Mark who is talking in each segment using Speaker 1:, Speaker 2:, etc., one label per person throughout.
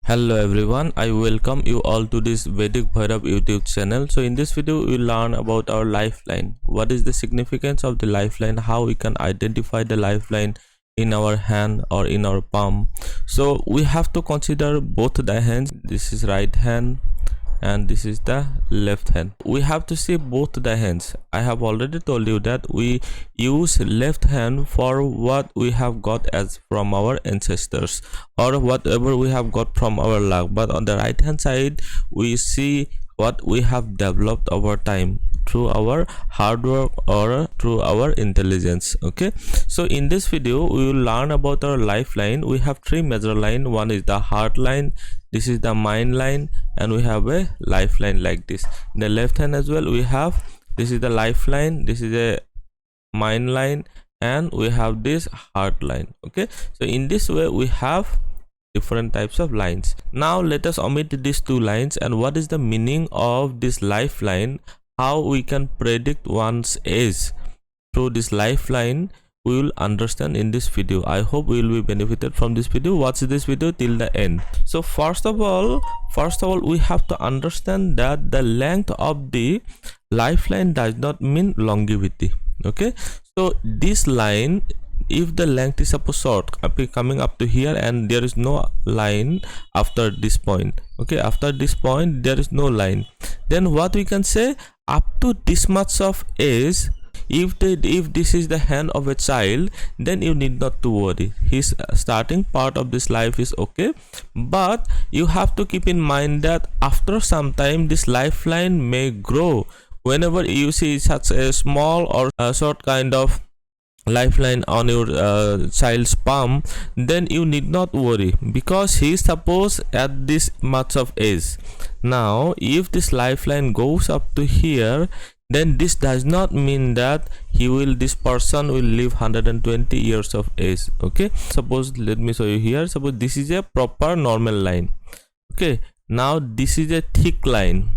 Speaker 1: Hello everyone, I welcome you all to this Vedic Bhairab YouTube channel. So in this video we will learn about our lifeline. What is the significance of the lifeline, how we can identify the lifeline in our hand or in our palm. So we have to consider both the hands. This is right hand and this is the left hand. We have to see both the hands. I have already told you that we use left hand for what we have got as from our ancestors or whatever we have got from our luck, but on the right hand side we see what we have developed over time through our hard work or through our intelligence. Okay, so in this video we will learn about our lifeline. We have three major line. One is the heart line, this is the mind line, and we have a lifeline like this. In the left hand as well we have, this is the lifeline, this is a mind line, and we have this heart line. Okay, so in this way we have different types of lines. Now let us omit these two lines and what is the meaning of this lifeline, how we can predict one's age through this lifeline, we will understand in this video. I hope we will be benefited from this video. Watch this video till the end. So first of all we have to understand that the length of the lifeline does not mean longevity. Okay, so this line, if the length is suppose short coming up to here and there is no line after this point, okay, after this point there is no line, then what we can say, up to this much of age, if this is the hand of a child, then you need not to worry. His starting part of this life is okay, but you have to keep in mind that after some time this lifeline may grow. Whenever you see such a small or a short kind of lifeline on your child's palm, then you need not worry because he is supposed at this much of age. Now if this lifeline goes up to here, then this does not mean that this person will live 120 years of age. Okay, suppose, let me show you here. Suppose this is a proper normal line. Okay, now this is a thick line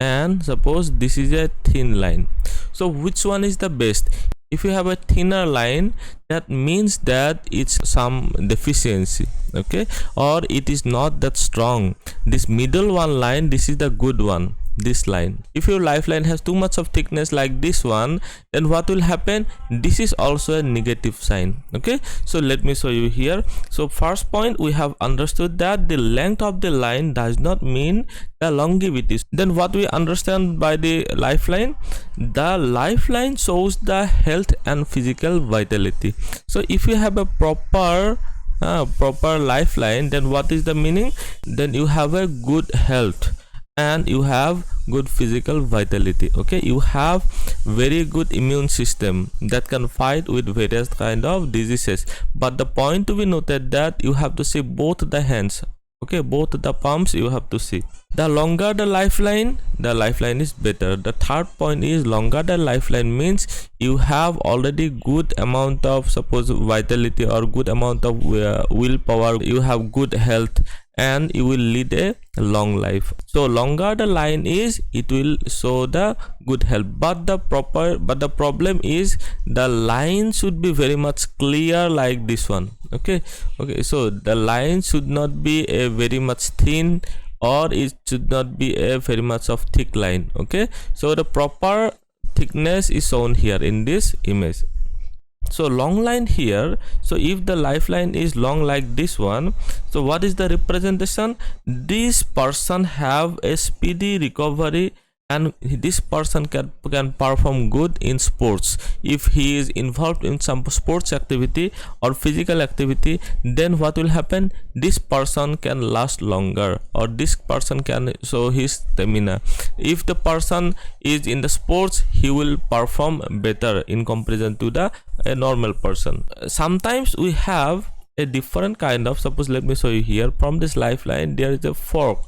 Speaker 1: and suppose this is a thin line. So which one is the best? If you have a thinner line, that means that it's some deficiency, okay, or it is not that strong. This middle one line, this is the good one, this line. If your lifeline has too much of thickness like this one, then what will happen? This is also a negative sign. Okay, so let me show you here. So first point, we have understood that the length of the line does not mean the longevity. Then what we understand by the lifeline? The lifeline shows the health and physical vitality. So if you have a proper lifeline, then what is the meaning? Then you have a good health and you have good physical vitality. Okay, you have very good immune system that can fight with various kind of diseases. But the point to be noted that you have to see both the hands. Okay, both the palms you have to see. The longer the lifeline is better. The third point is, longer the lifeline means you have already good amount of suppose vitality or good amount of willpower, you have good health and you will lead a long life. So longer the line is, it will show the good health, but the problem is the line should be very much clear like this one. Okay, so the line should not be a very much thin or it should not be a very much of thick line. Okay, so the proper thickness is shown here in this image. So long line here, so if the lifeline is long like this one, so what is the representation? This person have a speedy recovery and this person can perform good in sports. If he is involved in some sports activity or physical activity, then what will happen? This person can last longer or this person can show his stamina. If the person is in the sports, he will perform better in comparison to a normal person. Sometimes we have a different kind of, suppose let me show you here. From this lifeline there is a fork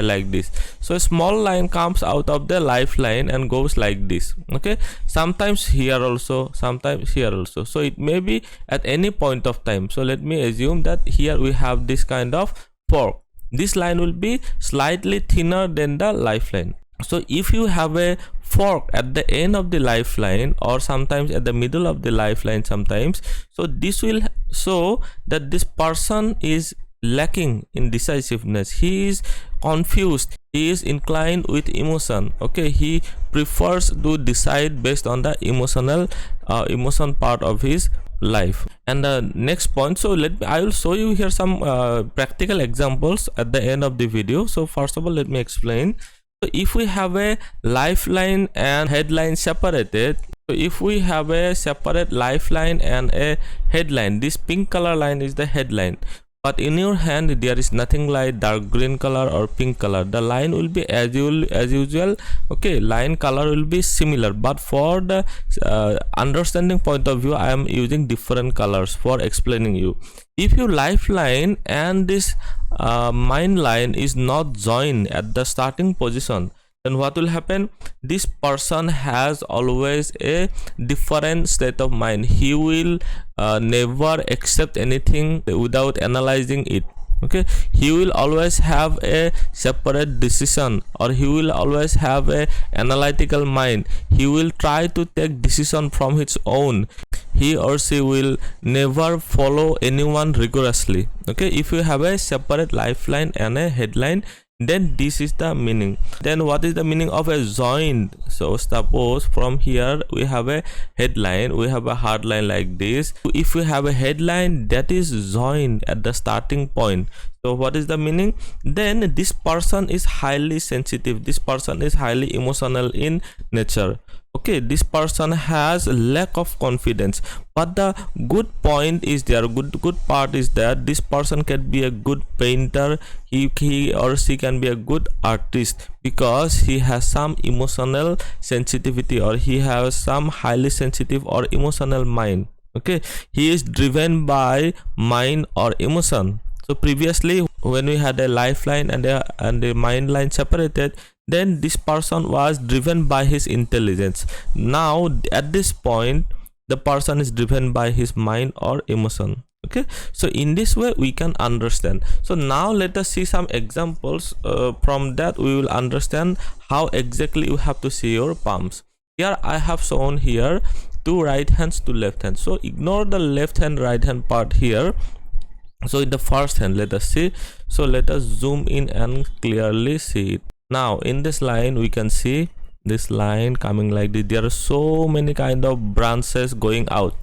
Speaker 1: like this, so a small line comes out of the lifeline and goes like this. Okay, sometimes here also, sometimes here also, so it may be at any point of time. So let me assume that here we have this kind of fork. This line will be slightly thinner than the lifeline. So if you have a fork at the end of the lifeline or sometimes at the middle of the lifeline sometimes, so this will show that this person is lacking in decisiveness, he is confused, he is inclined with emotion. Okay, he prefers to decide based on the emotion part of his life. And the next point, so I will show you here some practical examples at the end of the video. So first of all, let me explain. So if we have a lifeline and headline separated, so if we have a separate lifeline and a headline, this pink color line is the headline, but in your hand there is nothing like dark green color or pink color. The line will be as usual. Okay, line color will be similar, but for the understanding point of view, I am using different colors for explaining you. If your lifeline and this mind line is not joined at the starting position, then what will happen? This person has always a different state of mind. He will never accept anything without analyzing it. Okay, he will always have a separate decision, or he will always have a analytical mind. He will try to take decision from his own. He or she will never follow anyone rigorously. Okay, if you have a separate lifeline and a headline, then this is the meaning. Then what is the meaning of a joined? So suppose from here we have a headline, we have a hard line like this. If we have a headline that is joined at the starting point, so what is the meaning? Then this person is highly sensitive, this person is highly emotional in nature. Okay, this person has lack of confidence, but the good point is there, good part is that this person can be a good painter, he or she can be a good artist, because he has some emotional sensitivity, or he has some highly sensitive or emotional mind. Okay, he is driven by mind or emotion. So previously when we had a lifeline and a mind line separated, then this person was driven by his intelligence. Now at this point the person is driven by his mind or emotion. Okay, so in this way we can understand. So now let us see some examples. From that we will understand how exactly you have to see your palms. Here I have shown here two right hands, two left hands. So ignore the left hand right hand part here. So in the first hand, let us see. So let us zoom in and clearly see it. Now in this line we can see this line coming like this. There are so many kind of branches going out.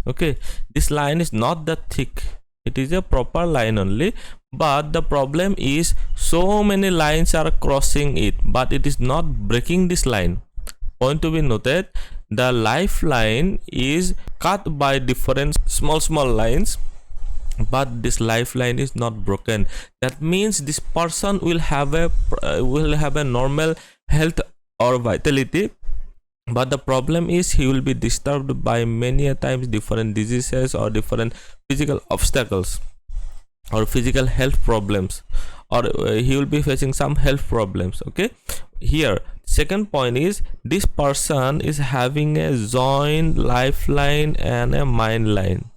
Speaker 1: Okay, this line is not that thick, it is a proper line only, but the problem is so many lines are crossing it, but it is not breaking this line. Point to be noted, the lifeline is cut by different small lines, but this lifeline is not broken. That means this person will have a normal health or vitality, but the problem is he will be disturbed by many a times different diseases or different physical obstacles or physical health problems, or he will be facing some health problems. Okay, here second point is this person is having a joint lifeline and a mind line.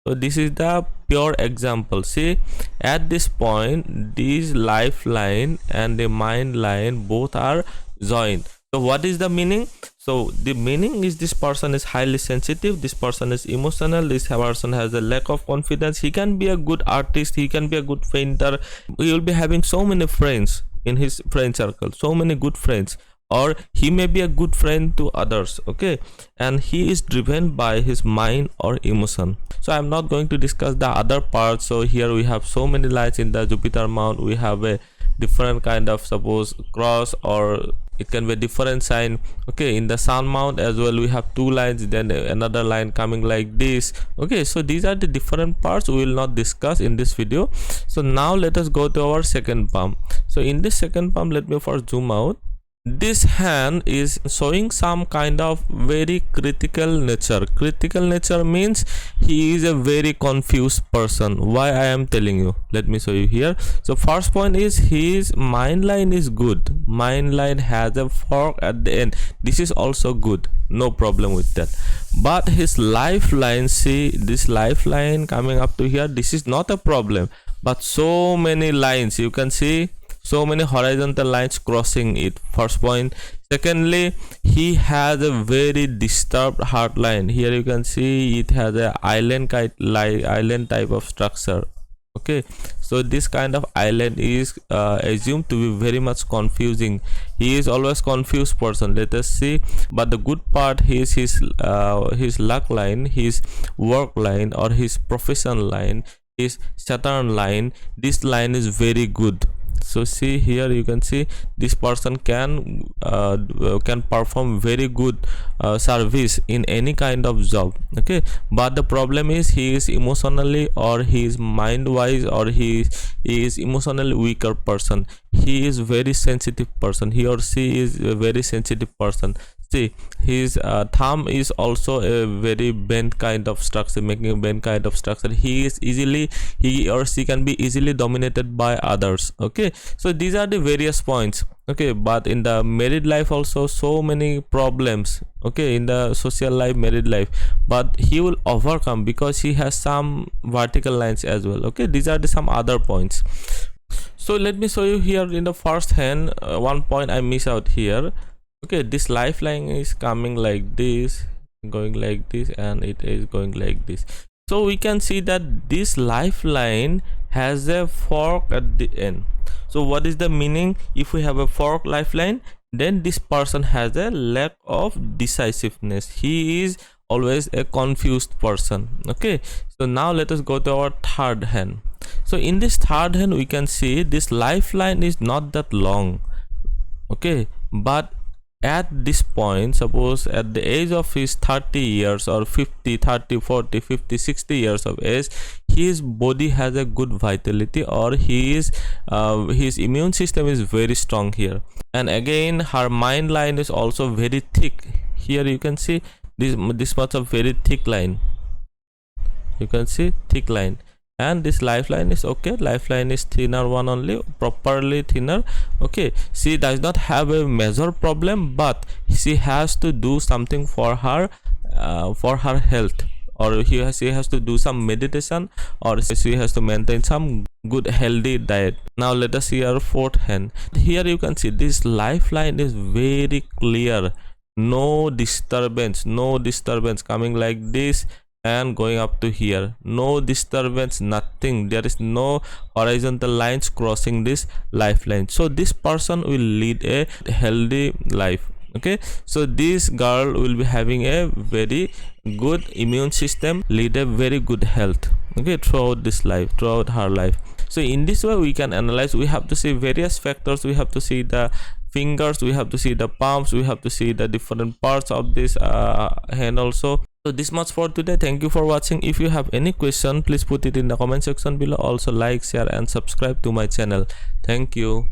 Speaker 1: So this is the pure example. See, at this point this lifeline and the mind line both are joined. So what is the meaning? So the meaning is this person is highly sensitive, this person is emotional, this person has a lack of confidence. He can be a good artist, he can be a good painter, he will be having so many friends in his friend circle, so many good friends, or he may be a good friend to others. Okay, and he is driven by his mind or emotion. So I'm not going to discuss the other parts. So here we have so many lines in the Jupiter mount. We have a different kind of, suppose, cross, or it can be a different sign. Okay, in the sun mount as well we have two lines, then another line coming like this. Okay, so these are the different parts we will not discuss in this video. So now let us go to our second palm. So in this second palm, let me first zoom out. This hand is showing some kind of very critical nature. Critical nature means he is a very confused person. Why I am telling you, let me show you here. So first point is his mind line is good. Mind line has a fork at the end. This is also good, no problem with that. But his lifeline, see this lifeline coming up to here, this is not a problem. But so many lines, you can see so many horizontal lines crossing it. First point. Secondly, he has a very disturbed heart line. Here you can see it has a island type of structure. Okay, so this kind of island is assumed to be very much confusing. He is always confused person. Let us see. But the good part is his luck line, his work line, or his profession line, his Saturn line. This line is very good. So see here, you can see this person can perform very good service in any kind of job. Okay, but the problem is he is emotionally, or he is mind wise, or he is emotionally weaker person. He is very sensitive person. He or she is a very sensitive person. See, his thumb is also a very bent kind of structure, making a bent kind of structure. He or she can be easily dominated by others. Okay, so these are the various points. Okay, but in the married life also so many problems. Okay, in the social life, married life, but he will overcome because he has some vertical lines as well. Okay, these are some other points. So let me show you here in the first hand. One point I miss out here. Okay, this lifeline is coming like this, going like this, and it is going like this. So we can see that this lifeline has a fork at the end. So what is the meaning? If we have a fork lifeline, then this person has a lack of decisiveness. He is always a confused person. Okay, so now let us go to our third hand. So in this third hand, we can see this lifeline is not that long. Okay, but at this point, suppose at the age of his 30 years or 50, 30, 40, 50, 60 years of age, his body has a good vitality, or his immune system is very strong here. And again, her mind line is also very thick. Here you can see this much of very thick line. You can see thick line. And this lifeline is okay. Lifeline is thinner one only, properly thinner. Okay, she does not have a major problem, but she has to do something for her health, or she has to do some meditation, or she has to maintain some good healthy diet. Now let us see our fourth hand. Here you can see this lifeline is very clear. No disturbance coming like this and going up to here. No disturbance, nothing. There is no horizontal lines crossing this lifeline. So this person will lead a healthy life. Okay, so this girl will be having a very good immune system, lead a very good health. Okay, throughout her life. So in this way we can analyze. We have to see various factors. We have to see the fingers, we have to see the palms, we have to see the different parts of this hand also. So this much for today. Thank you for watching. If you have any question, please put it in the comment section below. Also like, share and subscribe to my channel. Thank you.